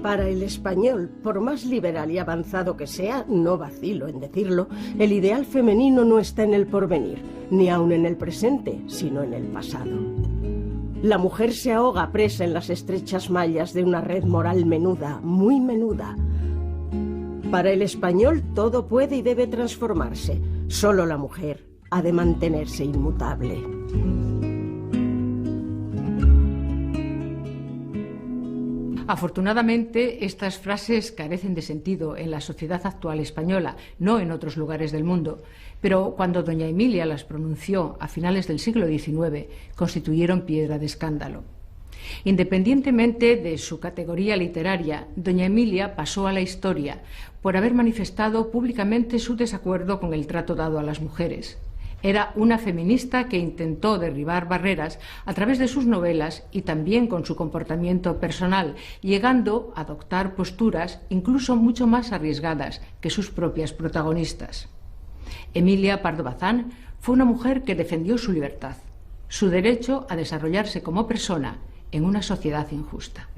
Para el español, por más liberal y avanzado que sea, no vacilo en decirlo, el ideal femenino no está en el porvenir, ni aun en el presente, sino en el pasado. La mujer se ahoga presa en las estrechas mallas de una red moral menuda, muy menuda. Para el español todo puede y debe transformarse. Solo la mujer ha de mantenerse inmutable. Afortunadamente, estas frases carecen de sentido en la sociedad actual española, no en otros lugares del mundo, pero cuando doña Emilia las pronunció a finales del siglo XIX, constituyeron piedra de escándalo. Independientemente de su categoría literaria, doña Emilia pasó a la historia por haber manifestado públicamente su desacuerdo con el trato dado a las mujeres. Era una feminista que intentó derribar barreras a través de sus novelas y también con su comportamiento personal, llegando a adoptar posturas incluso mucho más arriesgadas que sus propias protagonistas. Emilia Pardo Bazán fue una mujer que defendió su libertad, su derecho a desarrollarse como persona en una sociedad injusta.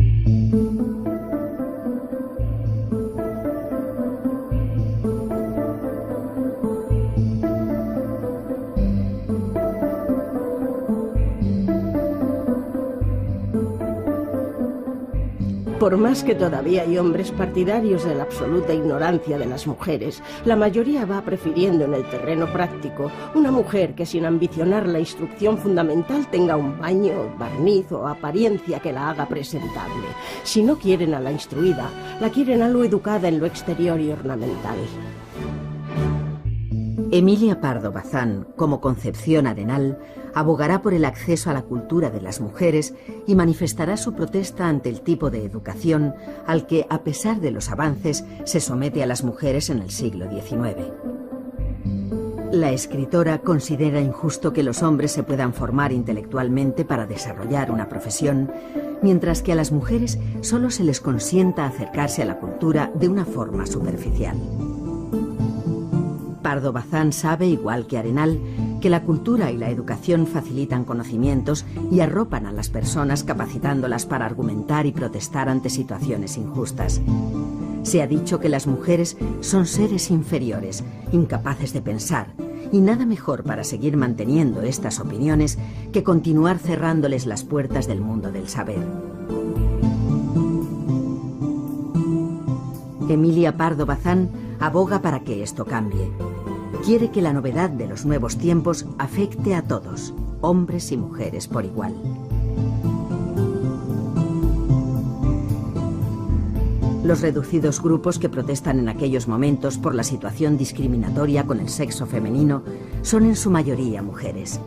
Por más que todavía hay hombres partidarios de la absoluta ignorancia de las mujeres, la mayoría va prefiriendo en el terreno práctico una mujer que sin ambicionar la instrucción fundamental tenga un baño, barniz o apariencia que la haga presentable. Si no quieren a la instruida, la quieren algo educada en lo exterior y ornamental. Emilia Pardo Bazán, como Concepción Arenal, abogará por el acceso a la cultura de las mujeres y manifestará su protesta ante el tipo de educación al que, a pesar de los avances, se somete a las mujeres en el siglo XIX. La escritora considera injusto que los hombres se puedan formar intelectualmente para desarrollar una profesión, mientras que a las mujeres solo se les consienta acercarse a la cultura de una forma superficial. Pardo Bazán sabe, igual que Arenal, que la cultura y la educación facilitan conocimientos y arropan a las personas capacitándolas para argumentar y protestar ante situaciones injustas. Se ha dicho que las mujeres son seres inferiores, incapaces de pensar, y nada mejor para seguir manteniendo estas opiniones que continuar cerrándoles las puertas del mundo del saber. Emilia Pardo Bazán aboga para que esto cambie. Quiere que la novedad de los nuevos tiempos afecte a todos, hombres y mujeres por igual. Los reducidos grupos que protestan en aquellos momentos por la situación discriminatoria con el sexo femenino son en su mayoría mujeres.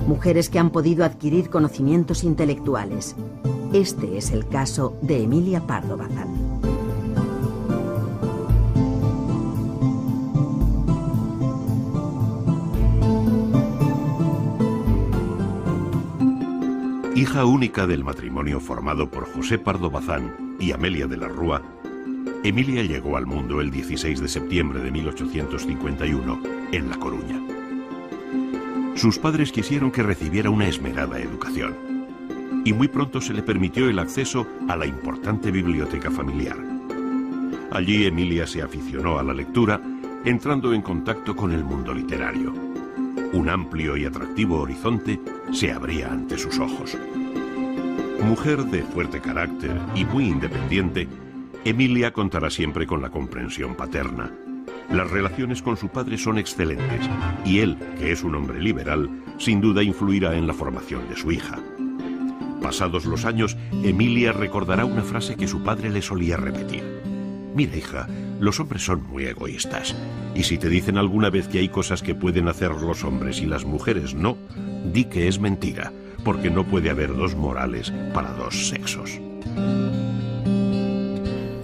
Mujeres que han podido adquirir conocimientos intelectuales. Este es el caso de Emilia Pardo Bazán. Hija única del matrimonio formado por José Pardo Bazán y Amelia de la Rúa, Emilia llegó al mundo el 16 de septiembre de 1851, en La Coruña. Sus padres quisieron que recibiera una esmerada educación, y muy pronto se le permitió el acceso a la importante biblioteca familiar. Allí Emilia se aficionó a la lectura, entrando en contacto con el mundo literario. Un amplio y atractivo horizonte se abría ante sus ojos. Mujer de fuerte carácter y muy independiente, Emilia contará siempre con la comprensión paterna. Las relaciones con su padre son excelentes y él, que es un hombre liberal, sin duda influirá en la formación de su hija. Pasados los años, Emilia recordará una frase que su padre le solía repetir. Mira, hija, los hombres son muy egoístas. Y si te dicen alguna vez que hay cosas que pueden hacer los hombres y las mujeres no, di que es mentira, porque no puede haber dos morales para dos sexos.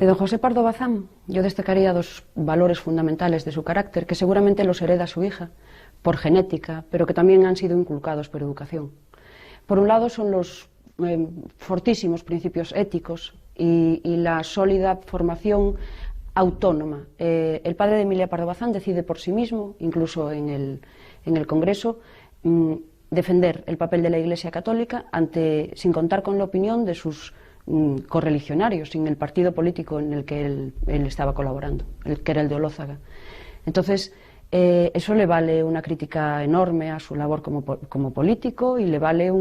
De don José Pardo Bazán, yo destacaría dos valores fundamentales de su carácter, que seguramente los hereda su hija, por genética, pero que también han sido inculcados por educación. Por un lado son los fortísimos principios éticos y la sólida formación autónoma. El padre de Emilia Pardo Bazán decide por sí mismo, incluso en el Congreso, defender el papel de la Iglesia Católica sin contar con la opinión de sus correligionarios, sin el partido político en el que él estaba colaborando, que era el de Olózaga. Entonces, eso le vale una crítica enorme a su labor como político, y le vale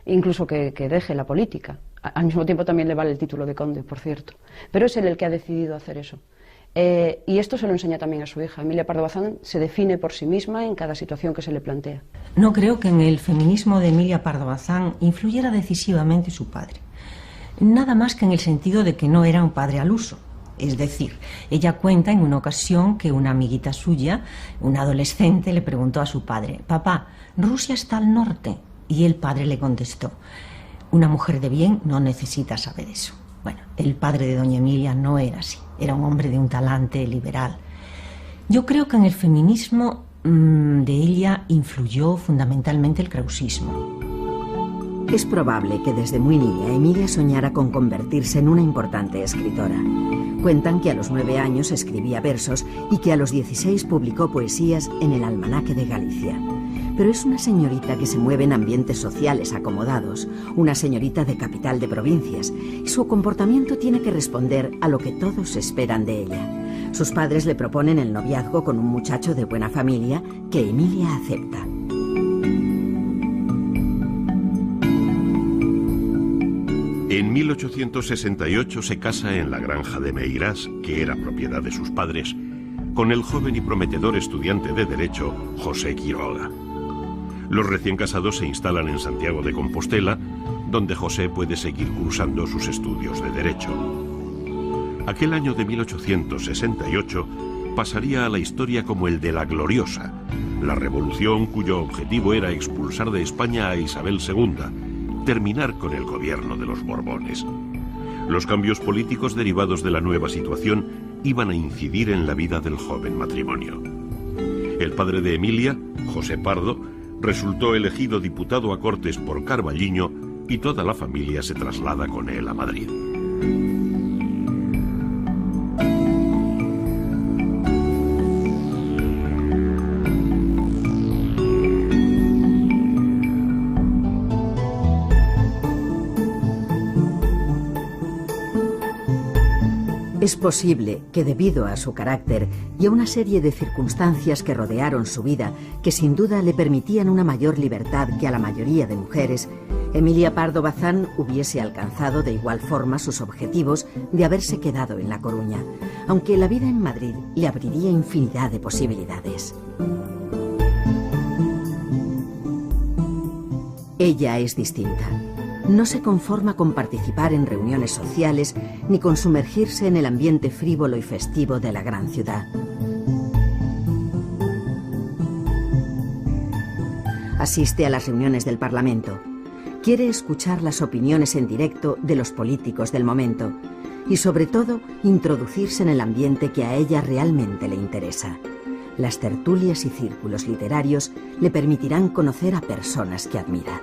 incluso que deje la política. Al mismo tiempo también le vale el título de conde, por cierto. Pero es él el que ha decidido hacer eso. Y esto se lo enseña también a su hija. Emilia Pardo Bazán se define por sí misma en cada situación que se le plantea. No creo que en el feminismo de Emilia Pardo Bazán influyera decisivamente su padre. Nada más que en el sentido de que no era un padre al uso. Es decir, ella cuenta en una ocasión que una amiguita suya, una adolescente, le preguntó a su padre: «Papá, ¿Rusia está al norte?». Y el padre le contestó: «Una mujer de bien no necesita saber eso». Bueno, el padre de doña Emilia no era así, era un hombre de un talante liberal. Yo creo que en el feminismo de ella influyó fundamentalmente el krausismo. Es probable que desde muy niña Emilia soñara con convertirse en una importante escritora. Cuentan que a los 9 años escribía versos y que a los 16 publicó poesías en el Almanaque de Galicia. Pero es una señorita que se mueve en ambientes sociales acomodados, una señorita de capital de provincias, y su comportamiento tiene que responder a lo que todos esperan de ella. Sus padres le proponen el noviazgo con un muchacho de buena familia que Emilia acepta. En 1868 se casa en la granja de Meirás, que era propiedad de sus padres, con el joven y prometedor estudiante de Derecho, José Quiroga. Los recién casados se instalan en Santiago de Compostela, donde José puede seguir cursando sus estudios de Derecho. Aquel año de 1868 pasaría a la historia como el de la Gloriosa, la revolución cuyo objetivo era expulsar de España a Isabel II, terminar con el gobierno de los Borbones. Los cambios políticos derivados de la nueva situación iban a incidir en la vida del joven matrimonio. El padre de Emilia, José Pardo, resultó elegido diputado a Cortes por Carballiño y toda la familia se traslada con él a Madrid. Es posible que debido a su carácter y a una serie de circunstancias que rodearon su vida, que sin duda le permitían una mayor libertad que a la mayoría de mujeres, Emilia Pardo Bazán hubiese alcanzado de igual forma sus objetivos de haberse quedado en La Coruña, aunque la vida en Madrid le abriría infinidad de posibilidades. Ella es distinta. No se conforma con participar en reuniones sociales ni con sumergirse en el ambiente frívolo y festivo de la gran ciudad. Asiste a las reuniones del Parlamento. Quiere escuchar las opiniones en directo de los políticos del momento y, sobre todo, introducirse en el ambiente que a ella realmente le interesa. Las tertulias y círculos literarios le permitirán conocer a personas que admira.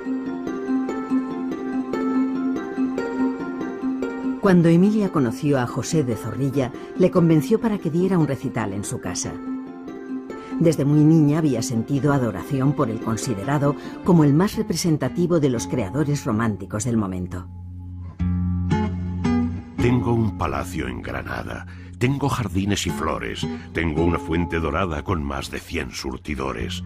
Cuando Emilia conoció a José de Zorrilla, le convenció para que diera un recital en su casa. Desde muy niña había sentido adoración por el considerado como el más representativo de los creadores románticos del momento. Tengo un palacio en Granada, tengo jardines y flores, tengo una fuente dorada con más de 100 surtidores.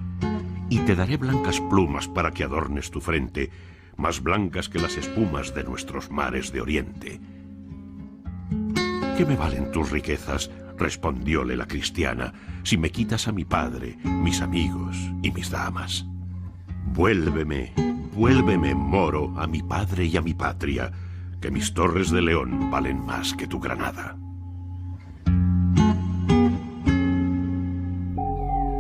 Y te daré blancas plumas para que adornes tu frente, más blancas que las espumas de nuestros mares de oriente. ¿Qué me valen tus riquezas?, respondióle la cristiana, si me quitas a mi padre, mis amigos y mis damas. Vuélveme, vuélveme, moro, a mi padre y a mi patria, que mis Torres de León valen más que tu Granada.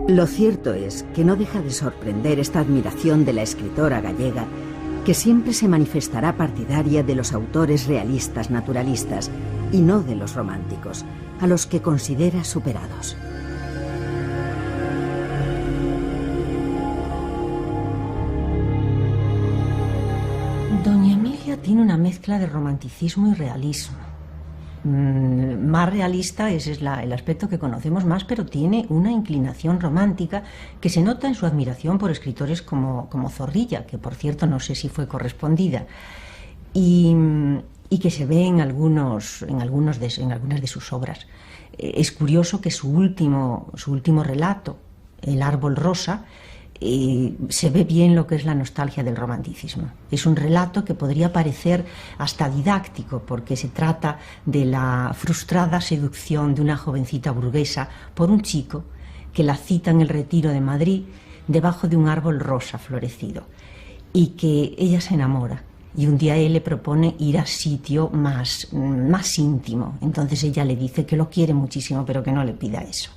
Lo cierto es que no deja de sorprender esta admiración de la escritora gallega, que siempre se manifestará partidaria de los autores realistas naturalistas y no de los románticos, a los que considera superados. Doña Emilia tiene una mezcla de romanticismo y realismo. Más realista, ese es el aspecto que conocemos más, pero tiene una inclinación romántica que se nota en su admiración por escritores como Zorrilla, que por cierto no sé si fue correspondida. Y y que se ve en algunas de sus obras. Es curioso que su último relato, El árbol rosa, se ve bien lo que es la nostalgia del romanticismo. Es un relato que podría parecer hasta didáctico, porque se trata de la frustrada seducción de una jovencita burguesa por un chico que la cita en el Retiro de Madrid debajo de un árbol rosa florecido, y que ella se enamora. Y un día él le propone ir a sitio más íntimo. Entonces ella le dice que lo quiere muchísimo, pero que no le pida eso.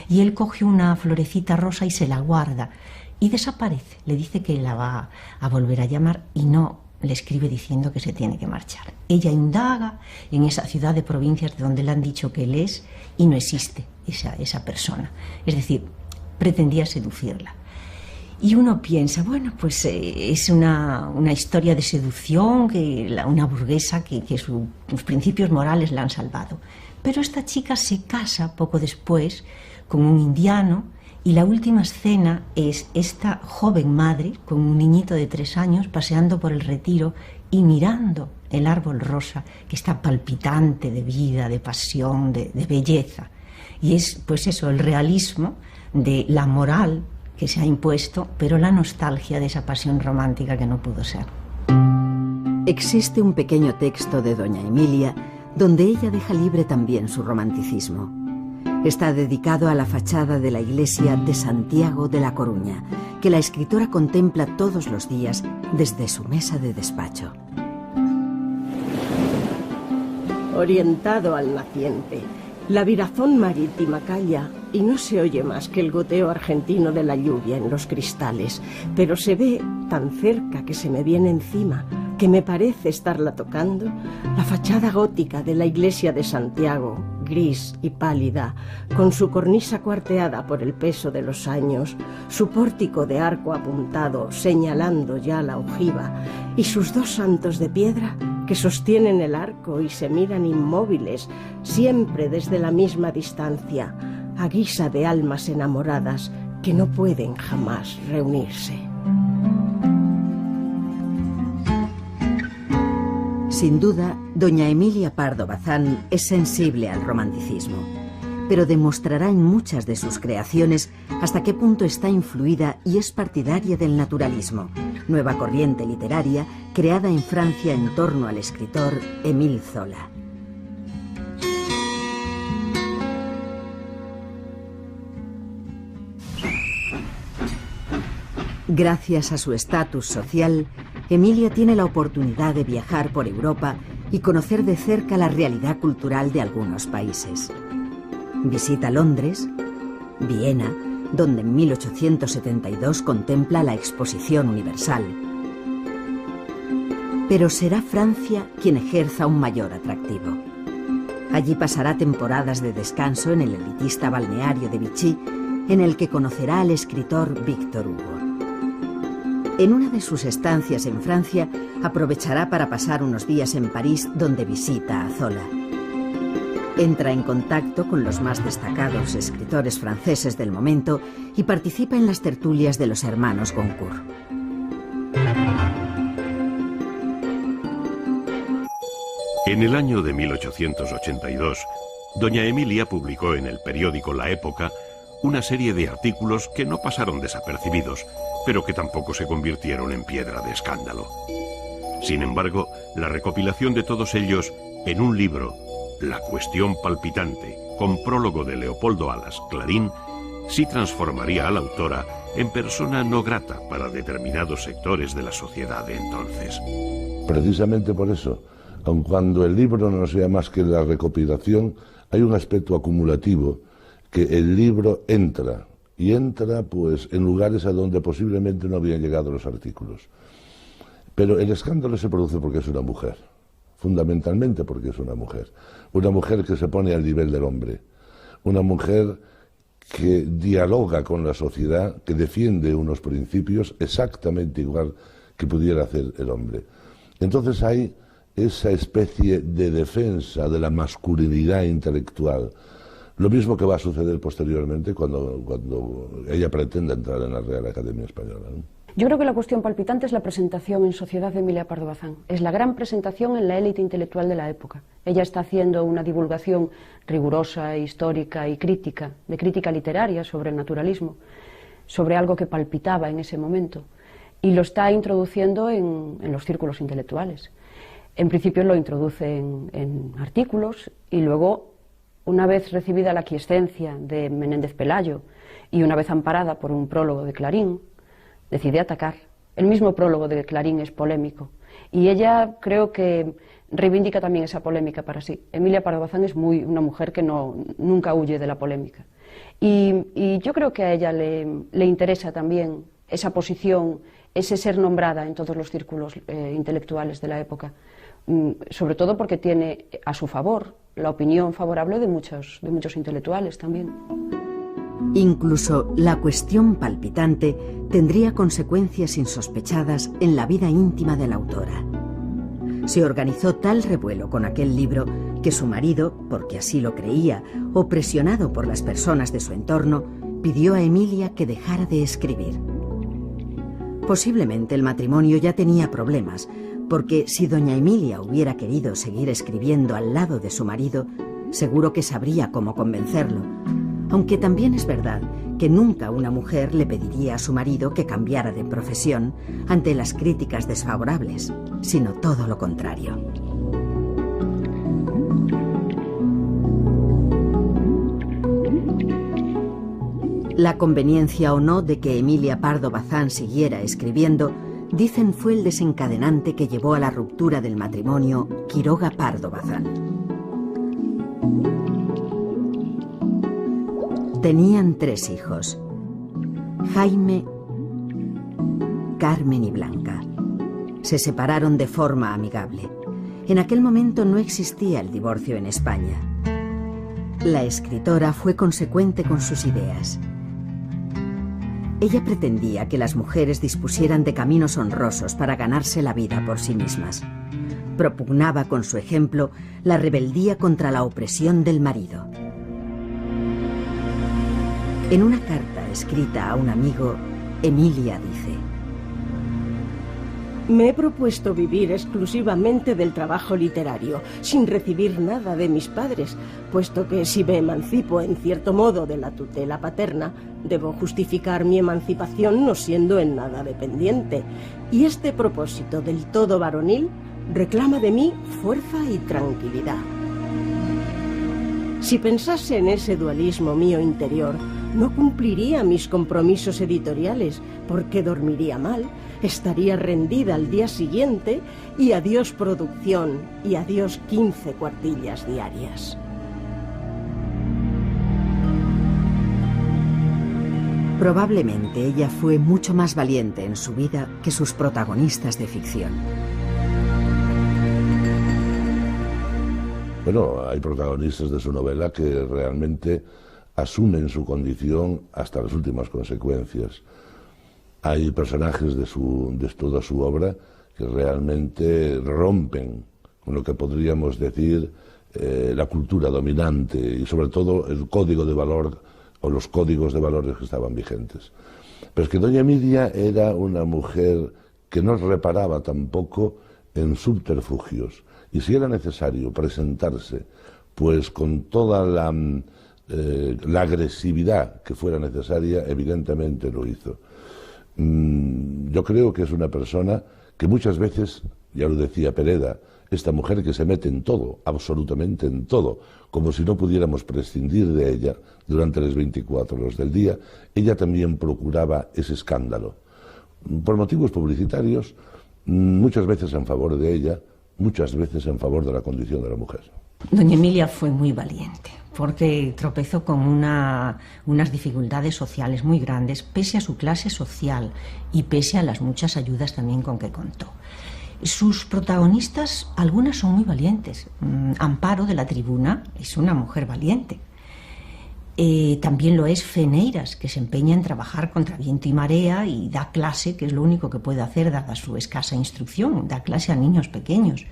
Y él coge una florecita rosa y se la guarda y desaparece. Le dice que la va a volver a llamar y no le escribe diciendo que se tiene que marchar. Ella indaga en esa ciudad de provincias de donde le han dicho que él es y no existe esa persona. Es decir, pretendía seducirla. Y uno piensa, bueno, pues es una historia de seducción, una burguesa que sus principios morales la han salvado. Pero esta chica se casa poco después con un indiano y la última escena es esta joven madre con un niñito de 3 años paseando por el Retiro y mirando el árbol rosa que está palpitante de vida, de pasión, de belleza. Y es pues eso, el realismo de la moral que se ha impuesto, pero la nostalgia de esa pasión romántica que no pudo ser. Existe un pequeño texto de doña Emilia donde ella deja libre también su romanticismo. Está dedicado a la fachada de la iglesia de Santiago de La Coruña, que la escritora contempla todos los días desde su mesa de despacho. Orientado al naciente, la virazón marítima calla y no se oye más que el goteo argentino de la lluvia en los cristales, pero se ve tan cerca que se me viene encima, que me parece estarla tocando, la fachada gótica de la iglesia de Santiago, gris y pálida, con su cornisa cuarteada por el peso de los años, su pórtico de arco apuntado señalando ya la ojiva, y sus 2 santos de piedra que sostienen el arco y se miran inmóviles, siempre desde la misma distancia, a guisa de almas enamoradas que no pueden jamás reunirse. Sin duda, doña Emilia Pardo Bazán es sensible al romanticismo, pero demostrará en muchas de sus creaciones hasta qué punto está influida y es partidaria del naturalismo, nueva corriente literaria creada en Francia en torno al escritor Émile Zola. Gracias a su estatus social, Emilia tiene la oportunidad de viajar por Europa y conocer de cerca la realidad cultural de algunos países. Visita Londres, Viena, donde en 1872 contempla la Exposición Universal. Pero será Francia quien ejerza un mayor atractivo. Allí pasará temporadas de descanso en el elitista balneario de Vichy, en el que conocerá al escritor Víctor Hugo. En una de sus estancias en Francia, aprovechará para pasar unos días en París, donde visita a Zola. Entra en contacto con los más destacados escritores franceses del momento y participa en las tertulias de los hermanos Goncourt. En el año de 1882, doña Emilia publicó en el periódico La Época una serie de artículos que no pasaron desapercibidos, pero que tampoco se convirtieron en piedra de escándalo. Sin embargo, la recopilación de todos ellos en un libro, La cuestión palpitante, con prólogo de Leopoldo Alas Clarín, sí transformaría a la autora en persona no grata para determinados sectores de la sociedad de entonces. Precisamente por eso, aun cuando el libro no sea más que la recopilación, hay un aspecto acumulativo que el libro entra pues en lugares a donde posiblemente no habían llegado los artículos. Pero el escándalo se produce porque es una mujer, fundamentalmente porque es una mujer que se pone al nivel del hombre, una mujer que dialoga con la sociedad, que defiende unos principios exactamente igual que pudiera hacer el hombre. Entonces hay esa especie de defensa de la masculinidad intelectual. Lo mismo que va a suceder posteriormente cuando ella pretenda entrar en la Real Academia Española, ¿no? Yo creo que la cuestión palpitante es la presentación en sociedad de Emilia Pardo Bazán. Es la gran presentación en la élite intelectual de la época. Ella está haciendo una divulgación rigurosa, histórica y crítica, de crítica literaria sobre el naturalismo, sobre algo que palpitaba en ese momento, y lo está introduciendo en los círculos intelectuales. En principio lo introduce en artículos y luego, una vez recibida la aquiescencia de Menéndez Pelayo y una vez amparada por un prólogo de Clarín, decide atacar. El mismo prólogo de Clarín es polémico y ella creo que reivindica también esa polémica para sí. Emilia Pardo Bazán es una mujer que nunca huye de la polémica y yo creo que a ella le interesa también esa posición, ese ser nombrada en todos los círculos intelectuales de la época, sobre todo porque tiene a su favor la opinión favorable de muchos intelectuales también. Incluso la cuestión palpitante tendría consecuencias insospechadas en la vida íntima de la autora. Se organizó tal revuelo con aquel libro que su marido, porque así lo creía, o presionado por las personas de su entorno, pidió a Emilia que dejara de escribir. Posiblemente el matrimonio ya tenía problemas, porque si doña Emilia hubiera querido seguir escribiendo al lado de su marido, seguro que sabría cómo convencerlo. Aunque también es verdad que nunca una mujer le pediría a su marido que cambiara de profesión ante las críticas desfavorables, sino todo lo contrario. La conveniencia o no de que Emilia Pardo Bazán siguiera escribiendo, dicen fue el desencadenante que llevó a la ruptura del matrimonio Quiroga-Pardo Bazán. Tenían 3 hijos, Jaime, Carmen y Blanca. Se separaron de forma amigable. En aquel momento no existía el divorcio en España. La escritora fue consecuente con sus ideas. Ella pretendía que las mujeres dispusieran de caminos honrosos para ganarse la vida por sí mismas. Propugnaba con su ejemplo la rebeldía contra la opresión del marido. En una carta escrita a un amigo, Emilia dice: me he propuesto vivir exclusivamente del trabajo literario, sin recibir nada de mis padres, puesto que si me emancipo en cierto modo de la tutela paterna, debo justificar mi emancipación no siendo en nada dependiente. Y este propósito del todo varonil reclama de mí fuerza y tranquilidad. Si pensase en ese dualismo mío interior, no cumpliría mis compromisos editoriales, porque dormiría mal, estaría rendida al día siguiente y adiós producción y adiós 15 cuartillas diarias. Probablemente ella fue mucho más valiente en su vida que sus protagonistas de ficción. Bueno, hay protagonistas de su novela que realmente asumen su condición hasta las últimas consecuencias. Hay personajes de toda su obra que realmente rompen con lo que podríamos decir la cultura dominante y sobre todo el código de valor o los códigos de valores que estaban vigentes. Pero es que doña Emilia era una mujer que no reparaba tampoco en subterfugios, y si era necesario presentarse pues con toda la agresividad que fuera necesaria, evidentemente lo hizo. Yo creo que es una persona que muchas veces, ya lo decía Pereda, esta mujer que se mete en todo, absolutamente en todo, como si no pudiéramos prescindir de ella durante las 24 horas del día, ella también procuraba ese escándalo. Por motivos publicitarios, muchas veces en favor de ella, muchas veces en favor de la condición de la mujer. Doña Emilia fue muy valiente, porque tropezó con unas dificultades sociales muy grandes, pese a su clase social y pese a las muchas ayudas también con que contó. Sus protagonistas, algunas son muy valientes. Amparo, de La Tribuna, es una mujer valiente. También lo es Feneiras, que se empeña en trabajar contra viento y marea y da clase, que es lo único que puede hacer dada su escasa instrucción, da clase a niños pequeños.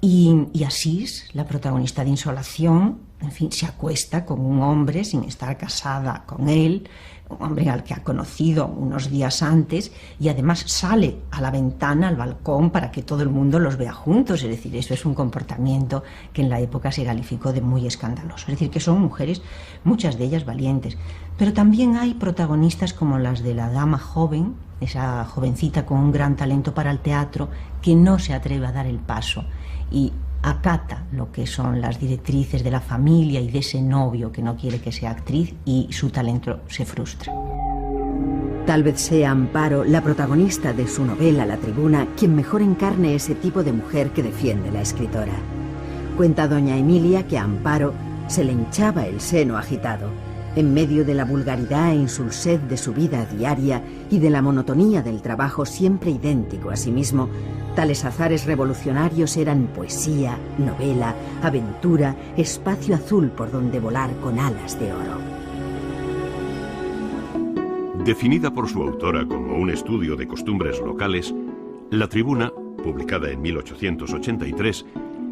Y Asís, la protagonista de Insolación, en fin, se acuesta con un hombre sin estar casada con él, un hombre al que ha conocido unos días antes, y además sale a la ventana, al balcón, para que todo el mundo los vea juntos. Es decir, eso es un comportamiento que en la época se calificó de muy escandaloso. Es decir, que son mujeres, muchas de ellas valientes. Pero también hay protagonistas como las de la dama joven, esa jovencita con un gran talento para el teatro, que no se atreve a dar el paso y acata lo que son las directrices de la familia y de ese novio que no quiere que sea actriz, y su talento se frustra. Tal vez sea Amparo, la protagonista de su novela La Tribuna, quien mejor encarne ese tipo de mujer que defiende la escritora. Cuenta doña Emilia que a Amparo se le hinchaba el seno agitado, en medio de la vulgaridad e insulsez de su vida diaria y de la monotonía del trabajo siempre idéntico a sí mismo. Tales azares revolucionarios eran poesía, novela, aventura, espacio azul por donde volar con alas de oro. Definida por su autora como un estudio de costumbres locales, La Tribuna, publicada en 1883,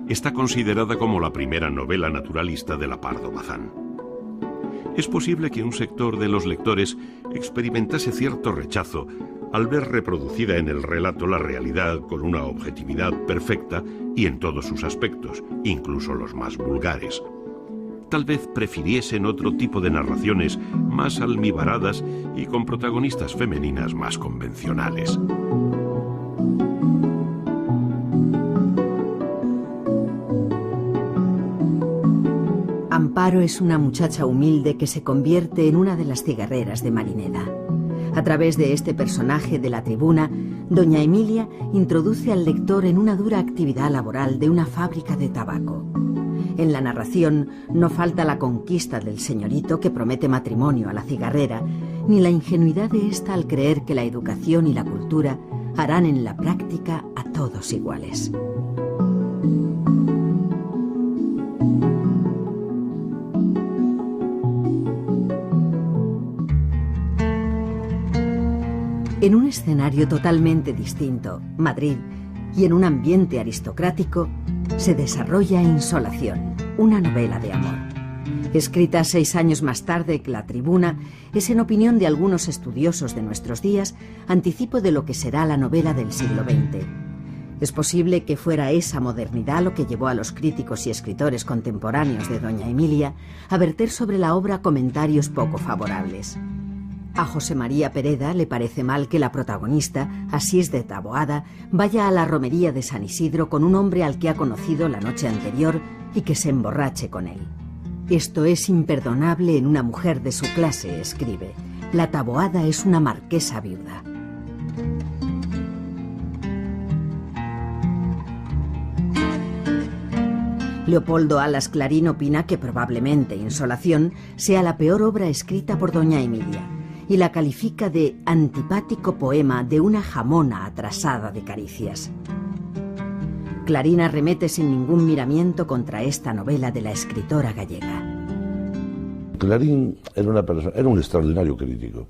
está considerada como la primera novela naturalista de la Pardo Bazán. Es posible que un sector de los lectores experimentase cierto rechazo al ver reproducida en el relato la realidad con una objetividad perfecta y en todos sus aspectos, incluso los más vulgares. Tal vez prefiriesen otro tipo de narraciones más almibaradas y con protagonistas femeninas más convencionales. Amparo es una muchacha humilde que se convierte en una de las cigarreras de Marineda. A través de este personaje de La Tribuna, doña Emilia introduce al lector en una dura actividad laboral de una fábrica de tabaco. En la narración no falta la conquista del señorito que promete matrimonio a la cigarrera, ni la ingenuidad de ésta al creer que la educación y la cultura harán en la práctica a todos iguales. En un escenario totalmente distinto, Madrid, y en un ambiente aristocrático, se desarrolla Insolación, una novela de amor. Escrita 6 años más tarde que La Tribuna, es, en opinión de algunos estudiosos de nuestros días, anticipo de lo que será la novela del siglo XX. Es posible que fuera esa modernidad lo que llevó a los críticos y escritores contemporáneos de doña Emilia a verter sobre la obra comentarios poco favorables. A José María Pereda le parece mal que la protagonista, Asís de Taboada, vaya a la romería de San Isidro con un hombre al que ha conocido la noche anterior y que se emborrache con él. Esto es imperdonable en una mujer de su clase, escribe. La Taboada es una marquesa viuda. Leopoldo Alas Clarín opina que probablemente Insolación sea la peor obra escrita por doña Emilia, y la califica de antipático poema de una jamona atrasada de caricias. Clarín arremete sin ningún miramiento contra esta novela de la escritora gallega. Clarín era un extraordinario crítico,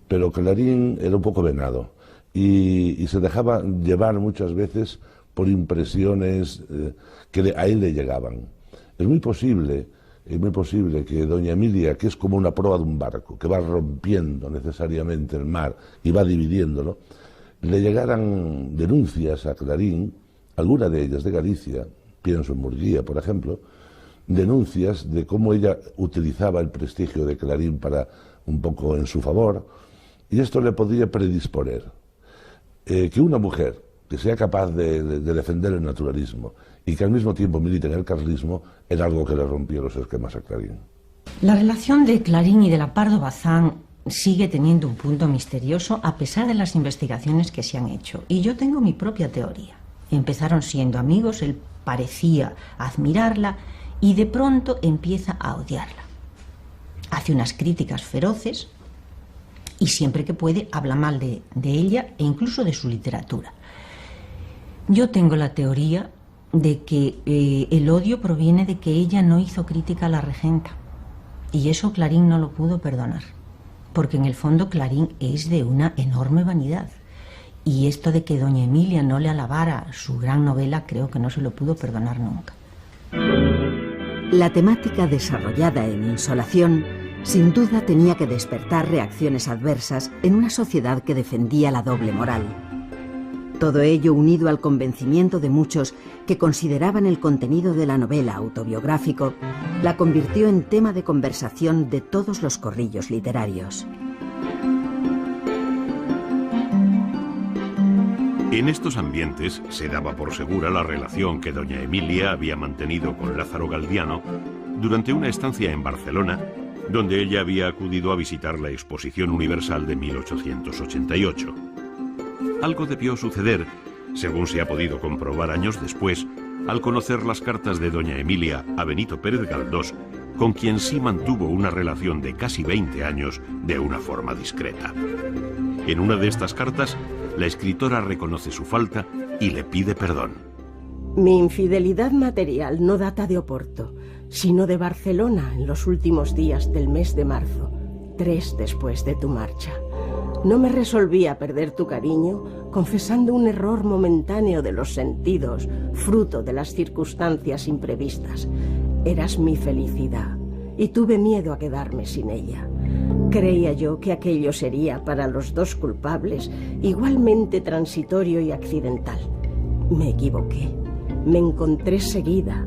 pero Clarín era un poco venado y se dejaba llevar muchas veces por impresiones que a él le llegaban. Es muy posible que doña Emilia, que es como una proa de un barco, que va rompiendo necesariamente el mar y va dividiéndolo, le llegaran denuncias a Clarín, algunas de ellas de Galicia, pienso en Murguía, por ejemplo, denuncias de cómo ella utilizaba el prestigio de Clarín para un poco en su favor, y esto le podría predisponer. Que una mujer que sea capaz de defender el naturalismo y que al mismo tiempo milite en el carlismo era algo que le rompió los esquemas a Clarín. La relación de Clarín y de la Pardo Bazán sigue teniendo un punto misterioso a pesar de las investigaciones que se han hecho. Y yo tengo mi propia teoría. Empezaron siendo amigos, él parecía admirarla y de pronto empieza a odiarla. Hace unas críticas feroces y siempre que puede habla mal de ella e incluso de su literatura. Yo tengo la teoría de que el odio proviene de que ella no hizo crítica a la regenta, y eso Clarín no lo pudo perdonar, porque en el fondo Clarín es de una enorme vanidad Y esto de que doña Emilia no le alabara su gran novela, creo que no se lo pudo perdonar nunca. La temática desarrollada en Insolación sin duda tenía que despertar reacciones adversas en una sociedad que defendía la doble moral. Todo ello unido al convencimiento de muchos que consideraban el contenido de la novela autobiográfico, la convirtió en tema de conversación de todos los corrillos literarios. En estos ambientes se daba por segura la relación que doña Emilia había mantenido con Lázaro Galdiano durante una estancia en Barcelona, donde ella había acudido a visitar la Exposición Universal de 1888. Algo debió suceder, según se ha podido comprobar años después, al conocer las cartas de doña Emilia a Benito Pérez Galdós, con quien sí mantuvo una relación de casi 20 años de una forma discreta. En una de estas cartas, la escritora reconoce su falta y le pide perdón. Mi infidelidad material no data de Oporto, sino de Barcelona en los últimos días del mes de marzo, 3 después de tu marcha. No me resolví a perder tu cariño, confesando un error momentáneo de los sentidos, fruto de las circunstancias imprevistas. Eras mi felicidad, y tuve miedo a quedarme sin ella. Creía yo que aquello sería para los dos culpables igualmente transitorio y accidental. Me equivoqué. Me encontré seguida,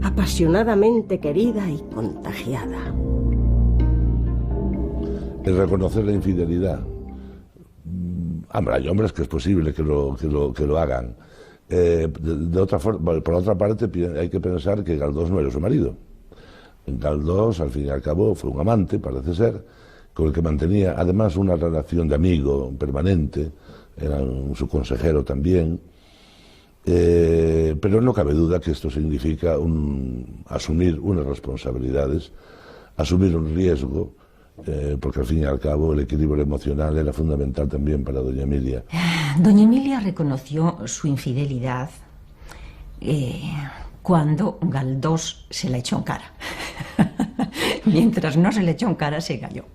apasionadamente querida y contagiada. El reconocer la infidelidad. Hay hombres que es posible que lo hagan. De otra forma, por otra parte, hay que pensar que Galdós no era su marido. Galdós, al fin y al cabo, fue un amante, parece ser, con el que mantenía además una relación de amigo permanente, era su consejero también, pero no cabe duda que esto significa asumir unas responsabilidades, asumir un riesgo, porque al fin y al cabo el equilibrio emocional era fundamental también para doña Emilia. Doña Emilia reconoció su infidelidad cuando Galdós se la echó en cara. Mientras no se le echó en cara, se cayó.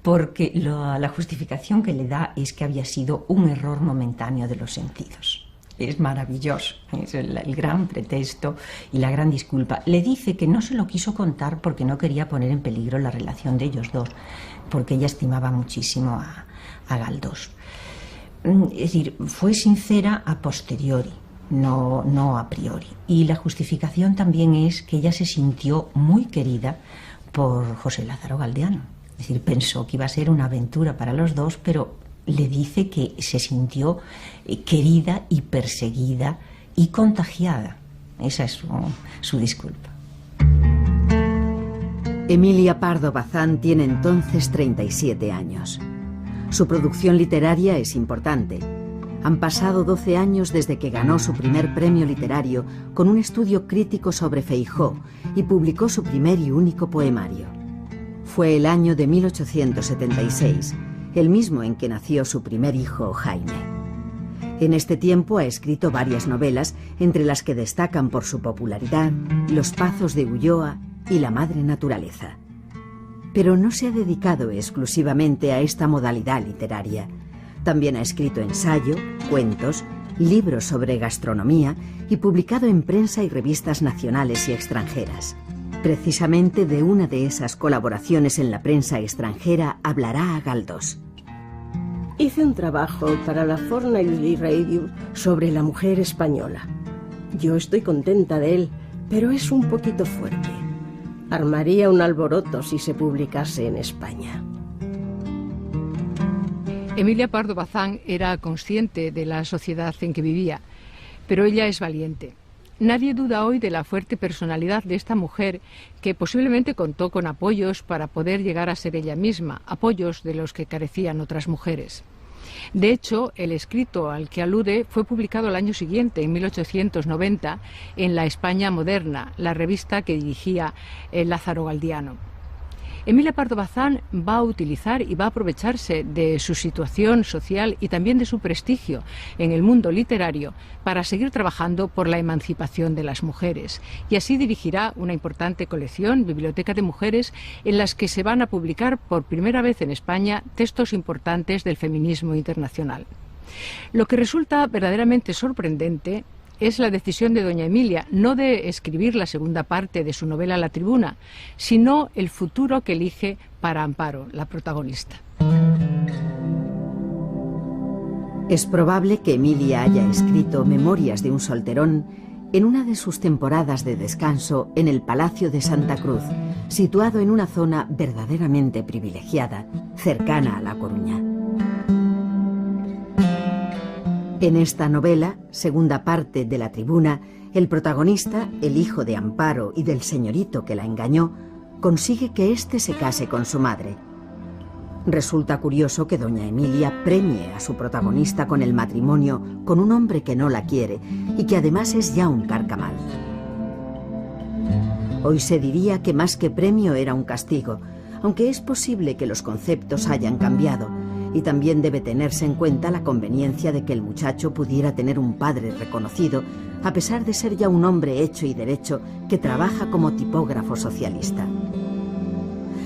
Porque la justificación que le da es que había sido un error momentáneo de los sentidos. Es maravilloso, es el gran pretexto y la gran disculpa. Le dice que no se lo quiso contar porque no quería poner en peligro la relación de ellos dos, porque ella estimaba muchísimo a Galdós. Es decir, fue sincera a posteriori, no a priori. Y la justificación también es que ella se sintió muy querida por José Lázaro Galdiano. Es decir, pensó que iba a ser una aventura para los dos, pero le dice que se sintió querida y perseguida y contagiada. Esa es su disculpa. Emilia Pardo Bazán tiene entonces 37 años. Su producción literaria es importante. Han pasado 12 años desde que ganó su primer premio literario con un estudio crítico sobre Feijóo y publicó su primer y único poemario. Fue el año de 1876, el mismo en que nació su primer hijo, Jaime. En este tiempo ha escrito varias novelas, entre las que destacan por su popularidad Los Pazos de Ulloa y La Madre Naturaleza. Pero no se ha dedicado exclusivamente a esta modalidad literaria. También ha escrito ensayo, cuentos, libros sobre gastronomía y publicado en prensa y revistas nacionales y extranjeras. Precisamente de una de esas colaboraciones en la prensa extranjera hablará a Galdós. Hice un trabajo para la Fortnightly Radio sobre la mujer española. Yo estoy contenta de él, pero es un poquito fuerte. Armaría un alboroto si se publicase en España. Emilia Pardo Bazán era consciente de la sociedad en que vivía, pero ella es valiente. Nadie duda hoy de la fuerte personalidad de esta mujer que posiblemente contó con apoyos para poder llegar a ser ella misma, apoyos de los que carecían otras mujeres. De hecho, el escrito al que alude fue publicado al año siguiente, en 1890, en La España Moderna, la revista que dirigía Lázaro Galdiano. Emilia Pardo Bazán va a utilizar y va a aprovecharse de su situación social y también de su prestigio en el mundo literario para seguir trabajando por la emancipación de las mujeres. Y así dirigirá una importante colección, Biblioteca de Mujeres, en las que se van a publicar por primera vez en España textos importantes del feminismo internacional. Lo que resulta verdaderamente sorprendente es la decisión de doña Emilia, no de escribir la segunda parte de su novela La Tribuna, sino el futuro que elige para Amparo, la protagonista. Es probable que Emilia haya escrito Memorias de un solterón en una de sus temporadas de descanso en el Palacio de Santa Cruz, situado en una zona verdaderamente privilegiada, cercana a La Coruña. En esta novela, segunda parte de La Tribuna, el protagonista, el hijo de Amparo y del señorito que la engañó, consigue que éste se case con su madre. Resulta curioso que doña Emilia premie a su protagonista con el matrimonio con un hombre que no la quiere y que además es ya un carcamal. Hoy se diría que más que premio era un castigo, aunque es posible que los conceptos hayan cambiado, y también debe tenerse en cuenta la conveniencia de que el muchacho pudiera tener un padre reconocido, a pesar de ser ya un hombre hecho y derecho que trabaja como tipógrafo socialista.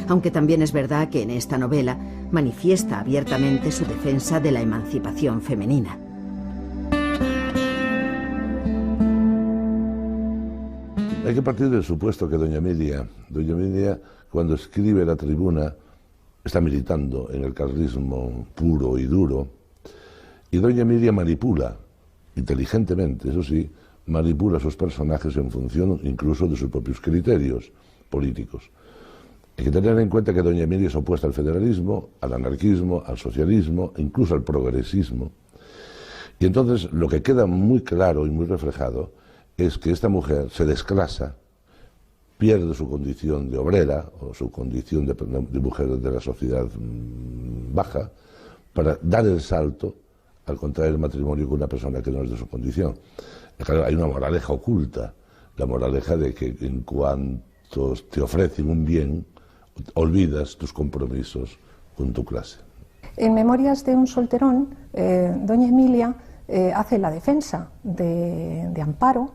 Aunque también es verdad que en esta novela manifiesta abiertamente su defensa de la emancipación femenina. Hay que partir del supuesto que doña Emilia, cuando escribe La Tribuna, está militando en el carlismo puro y duro, y doña Emilia manipula, inteligentemente, eso sí, manipula a sus personajes en función incluso de sus propios criterios políticos. Hay que tener en cuenta que doña Emilia es opuesta al federalismo, al anarquismo, al socialismo, incluso al progresismo. Y entonces lo que queda muy claro y muy reflejado es que esta mujer se desclasa, pierde su condición de obrera o su condición de mujer de la sociedad baja para dar el salto al contraer el matrimonio con una persona que no es de su condición. Claro, hay una moraleja oculta, la moraleja de que en cuanto te ofrecen un bien, olvidas tus compromisos con tu clase. En Memorias de un solterón, doña Emilia hace la defensa de Amparo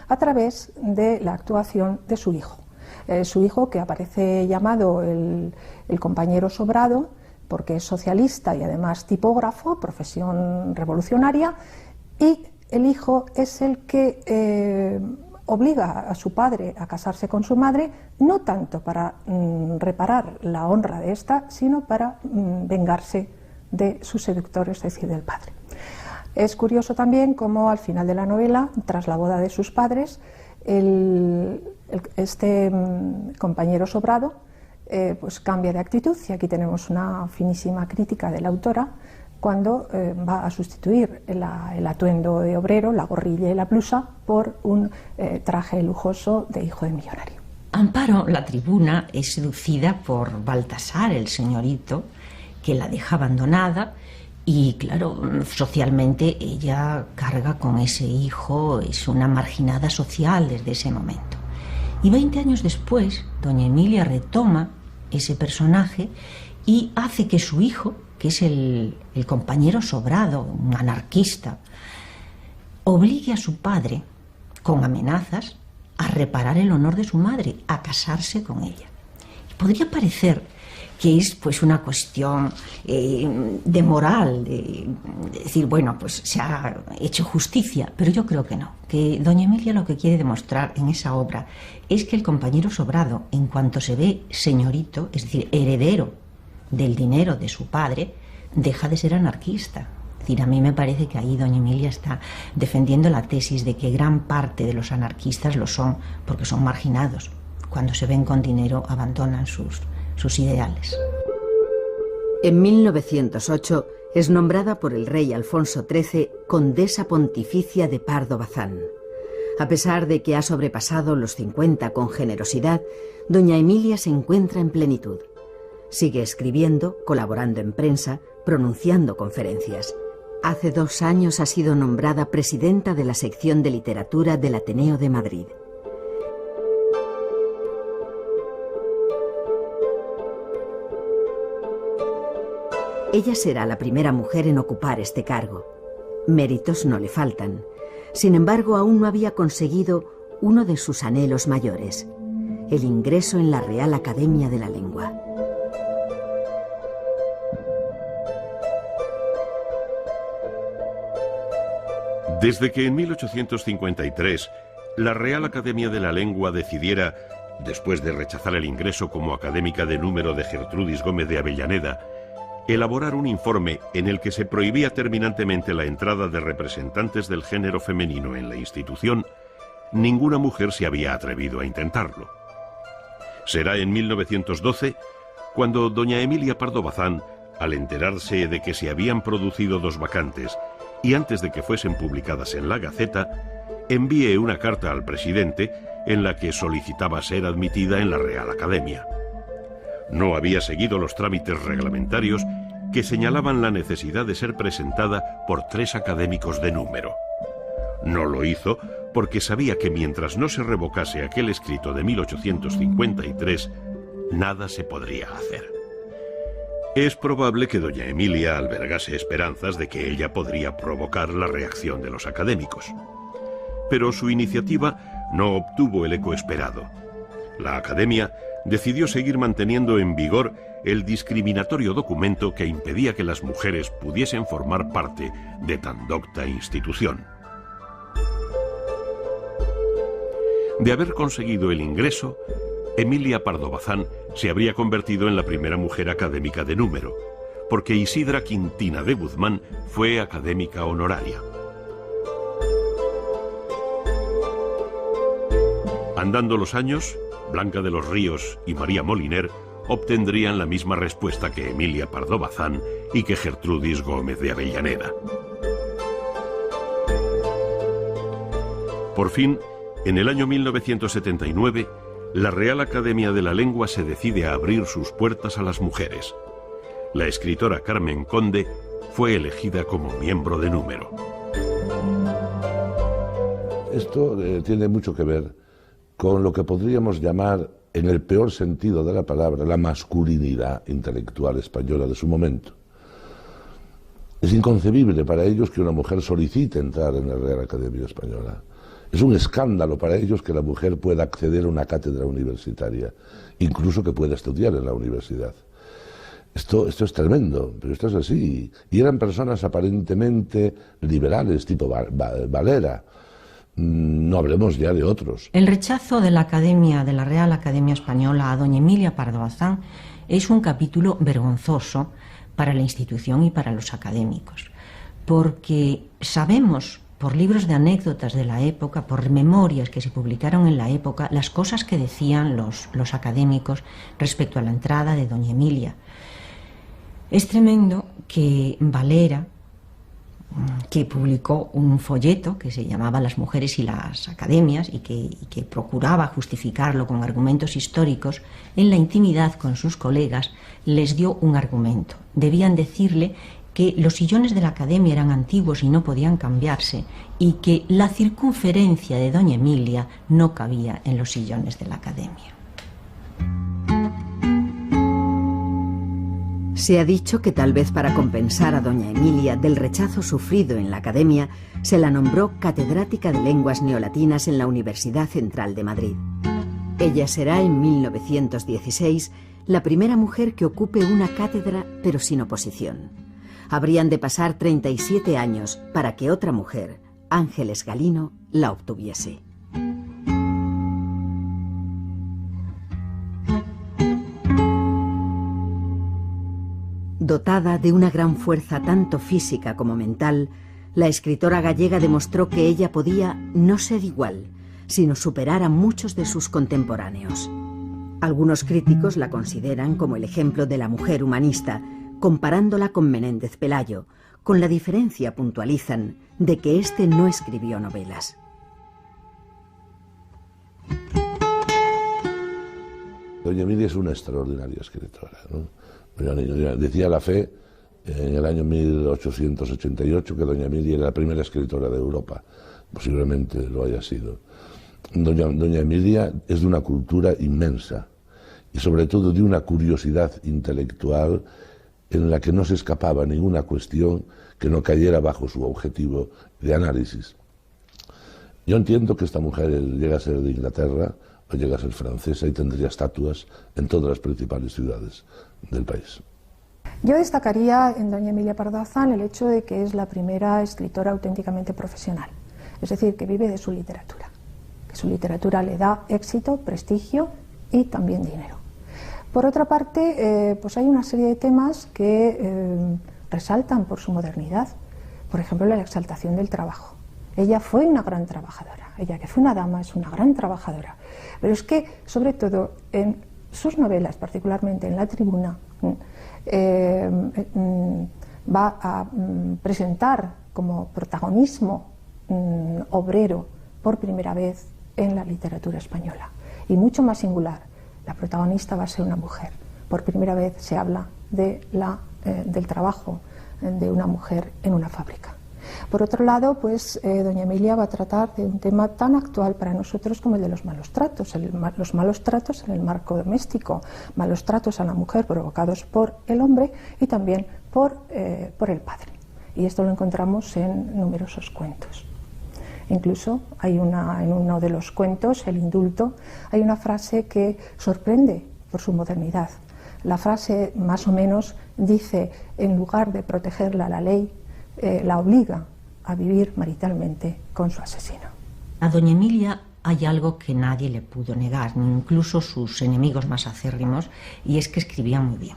a través de la actuación de su hijo que aparece llamado el compañero Sobrado, porque es socialista y además tipógrafo, profesión revolucionaria, y el hijo es el que obliga a su padre a casarse con su madre, no tanto para reparar la honra de esta, sino para vengarse de su seductor, es decir, del padre. Es curioso también cómo al final de la novela, tras la boda de sus padres, este compañero Sobrado pues cambia de actitud, y aquí tenemos una finísima crítica de la autora cuando va a sustituir el atuendo de obrero, la gorrilla y la blusa, por un traje lujoso de hijo de millonario. Amparo, la Tribuna, es seducida por Baltasar, el señorito, que la deja abandonada. Y claro, socialmente ella carga con ese hijo, es una marginada social desde ese momento. Y 20 años después, doña Emilia retoma ese personaje y hace que su hijo, que es el compañero Sobrado, un anarquista, obligue a su padre, con amenazas, a reparar el honor de su madre, a casarse con ella. Y podría parecer que es pues una cuestión de moral, de decir, bueno, pues se ha hecho justicia, pero yo creo que no, que doña Emilia lo que quiere demostrar en esa obra es que el compañero Sobrado, en cuanto se ve señorito, es decir, heredero del dinero de su padre, deja de ser anarquista. Es decir, a mí me parece que ahí doña Emilia está defendiendo la tesis de que gran parte de los anarquistas lo son porque son marginados. Cuando se ven con dinero abandonan sus ideales. En 1908 es nombrada por el rey Alfonso XIII condesa pontificia de Pardo Bazán. A pesar de que ha sobrepasado los 50 con generosidad, doña Emilia se encuentra en plenitud. Sigue escribiendo, colaborando en prensa, pronunciando conferencias. Hace 2 años ha sido nombrada presidenta de la sección de literatura del Ateneo de Madrid. Ella será la primera mujer en ocupar este cargo. Méritos no le faltan. Sin embargo, aún no había conseguido uno de sus anhelos mayores, el ingreso en la Real Academia de la Lengua. Desde que en 1853 la Real Academia de la Lengua decidiera, después de rechazar el ingreso como académica de número de Gertrudis Gómez de Avellaneda, elaborar un informe en el que se prohibía terminantemente la entrada de representantes del género femenino en la institución, ninguna mujer se había atrevido a intentarlo. Será en 1912 cuando doña Emilia Pardo Bazán, al enterarse de que se habían producido 2 vacantes y antes de que fuesen publicadas en la Gaceta, envíe una carta al presidente en la que solicitaba ser admitida en la Real Academia. No había seguido los trámites reglamentarios que señalaban la necesidad de ser presentada por 3 académicos de número. No lo hizo porque sabía que mientras no se revocase aquel escrito de 1853, nada se podría hacer. Es probable que doña Emilia albergase esperanzas de que ella podría provocar la reacción de los académicos. Pero su iniciativa no obtuvo el eco esperado. La Academia decidió seguir manteniendo en vigor el discriminatorio documento que impedía que las mujeres pudiesen formar parte de tan docta institución. De haber conseguido el ingreso, Emilia Pardo Bazán se habría convertido en la primera mujer académica de número, porque Isidra Quintina de Guzmán fue académica honoraria. Andando los años, Blanca de los Ríos y María Moliner obtendrían la misma respuesta que Emilia Pardo Bazán y que Gertrudis Gómez de Avellaneda. Por fin, en el año 1979, la Real Academia de la Lengua se decide a abrir sus puertas a las mujeres. La escritora Carmen Conde fue elegida como miembro de número. Esto tiene mucho que ver con lo que podríamos llamar, en el peor sentido de la palabra, la masculinidad intelectual española de su momento. Es inconcebible para ellos que una mujer solicite entrar en la Real Academia Española. Es un escándalo para ellos que la mujer pueda acceder a una cátedra universitaria, incluso que pueda estudiar en la universidad. Esto es tremendo, pero esto es así. Y eran personas aparentemente liberales, tipo Valera. No hablemos ya de otros. El rechazo de la Real Academia Española a doña Emilia Pardo Bazán es un capítulo vergonzoso para la institución y para los académicos, porque sabemos por libros de anécdotas de la época, por memorias que se publicaron en la época, las cosas que decían los académicos respecto a la entrada de doña Emilia. Es tremendo que Valera, que publicó un folleto que se llamaba Las mujeres y las academias y que procuraba justificarlo con argumentos históricos, en la intimidad con sus colegas les dio un argumento. Debían decirle que los sillones de la academia eran antiguos y no podían cambiarse y que la circunferencia de doña Emilia no cabía en los sillones de la academia. Se ha dicho que tal vez para compensar a doña Emilia del rechazo sufrido en la academia, se la nombró catedrática de lenguas neolatinas en la Universidad Central de Madrid. Ella será en 1916 la primera mujer que ocupe una cátedra, pero sin oposición. Habrían de pasar 37 años para que otra mujer, Ángeles Galino, la obtuviese. Dotada de una gran fuerza tanto física como mental, la escritora gallega demostró que ella podía no ser igual, sino superar a muchos de sus contemporáneos. Algunos críticos la consideran como el ejemplo de la mujer humanista, comparándola con Menéndez Pelayo, con la diferencia, puntualizan, de que éste no escribió novelas. Doña Emilia es una extraordinaria escritora, ¿no? Decía La Fe en el año 1888 que doña Emilia era la primera escritora de Europa. Posiblemente lo haya sido. Doña Emilia es de una cultura inmensa y sobre todo de una curiosidad intelectual en la que no se escapaba ninguna cuestión que no cayera bajo su objetivo de análisis. Yo entiendo que esta mujer llega a ser de Inglaterra o llega a ser francesa y tendría estatuas en todas las principales ciudades del país. Yo destacaría en doña Emilia Pardo Bazán el hecho de que es la primera escritora auténticamente profesional, es decir, que vive de su literatura, que su literatura le da éxito, prestigio y también dinero. Por otra parte, pues hay una serie de temas que resaltan por su modernidad, por ejemplo, la exaltación del trabajo. Ella fue una gran trabajadora, ella que fue una dama es una gran trabajadora, pero es que, sobre todo, en sus novelas, particularmente en La Tribuna, va a presentar como protagonismo obrero por primera vez en la literatura española. Y mucho más singular, la protagonista va a ser una mujer. Por primera vez se habla del trabajo de una mujer en una fábrica. Por otro lado, pues doña Emilia va a tratar de un tema tan actual para nosotros como el de los malos tratos, los malos tratos en el marco doméstico, malos tratos a la mujer provocados por el hombre y también por el padre. Y esto lo encontramos en numerosos cuentos. Incluso hay en uno de los cuentos, El indulto, hay una frase que sorprende por su modernidad. La frase más o menos dice, en lugar de protegerla la ley, la obliga a vivir maritalmente con su asesino. A doña Emilia hay algo que nadie le pudo negar, ni incluso sus enemigos más acérrimos, y es que escribía muy bien.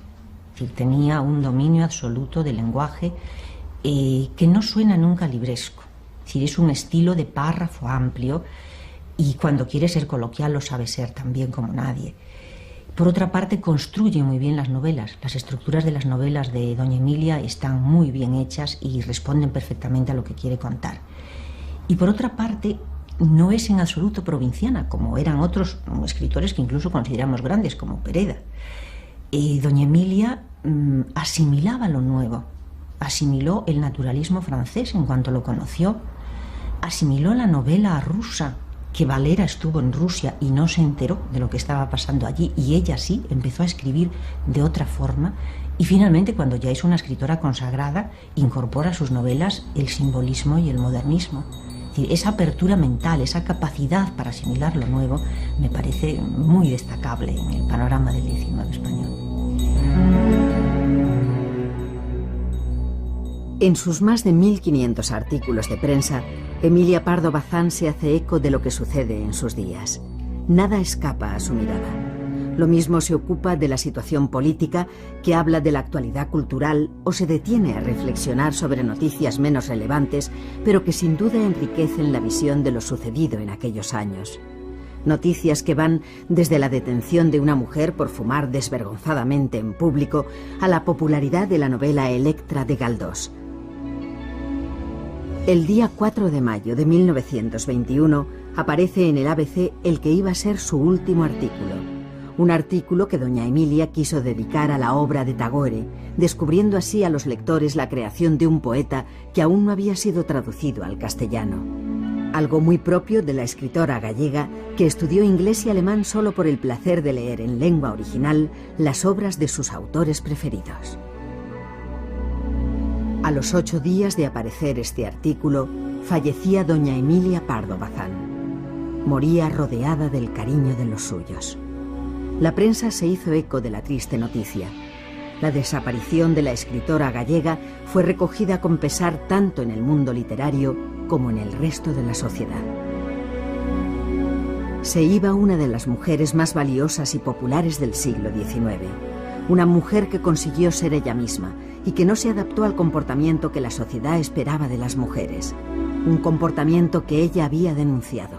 Es decir, tenía un dominio absoluto del lenguaje que no suena nunca libresco. Es decir, es un estilo de párrafo amplio y cuando quiere ser coloquial lo sabe ser tan bien como nadie. Por otra parte, construye muy bien las novelas. Las estructuras de las novelas de doña Emilia están muy bien hechas y responden perfectamente a lo que quiere contar. Y por otra parte, no es en absoluto provinciana, como eran otros escritores que incluso consideramos grandes, como Pereda. Doña Emilia asimilaba lo nuevo, asimiló el naturalismo francés en cuanto lo conoció, asimiló la novela rusa, que Valera estuvo en Rusia y no se enteró de lo que estaba pasando allí, y ella sí empezó a escribir de otra forma, y finalmente, cuando ya es una escritora consagrada, incorpora a sus novelas el simbolismo y el modernismo. Es decir, esa apertura mental, esa capacidad para asimilar lo nuevo, me parece muy destacable en el panorama del XIX español. En sus más de 1500 artículos de prensa, Emilia Pardo Bazán se hace eco de lo que sucede en sus días. Nada escapa a su mirada. Lo mismo se ocupa de la situación política, que habla de la actualidad cultural o se detiene a reflexionar sobre noticias menos relevantes, pero que sin duda enriquecen la visión de lo sucedido en aquellos años. Noticias que van desde la detención de una mujer por fumar desvergonzadamente en público a la popularidad de la novela Electra de Galdós. El día 4 de mayo de 1921 aparece en el ABC el que iba a ser su último artículo. Un artículo que doña Emilia quiso dedicar a la obra de Tagore, descubriendo así a los lectores la creación de un poeta que aún no había sido traducido al castellano. Algo muy propio de la escritora gallega que estudió inglés y alemán solo por el placer de leer en lengua original las obras de sus autores preferidos. A los 8 días de aparecer este artículo, fallecía doña Emilia Pardo Bazán. Moría rodeada del cariño de los suyos. La prensa se hizo eco de la triste noticia. La desaparición de la escritora gallega fue recogida con pesar tanto en el mundo literario como en el resto de la sociedad. Se iba una de las mujeres más valiosas y populares del siglo XIX. Una mujer que consiguió ser ella misma y que no se adaptó al comportamiento que la sociedad esperaba de las mujeres. Un comportamiento que ella había denunciado.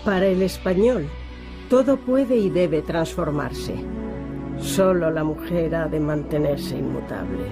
Para el español, todo puede y debe transformarse. Solo la mujer ha de mantenerse inmutable.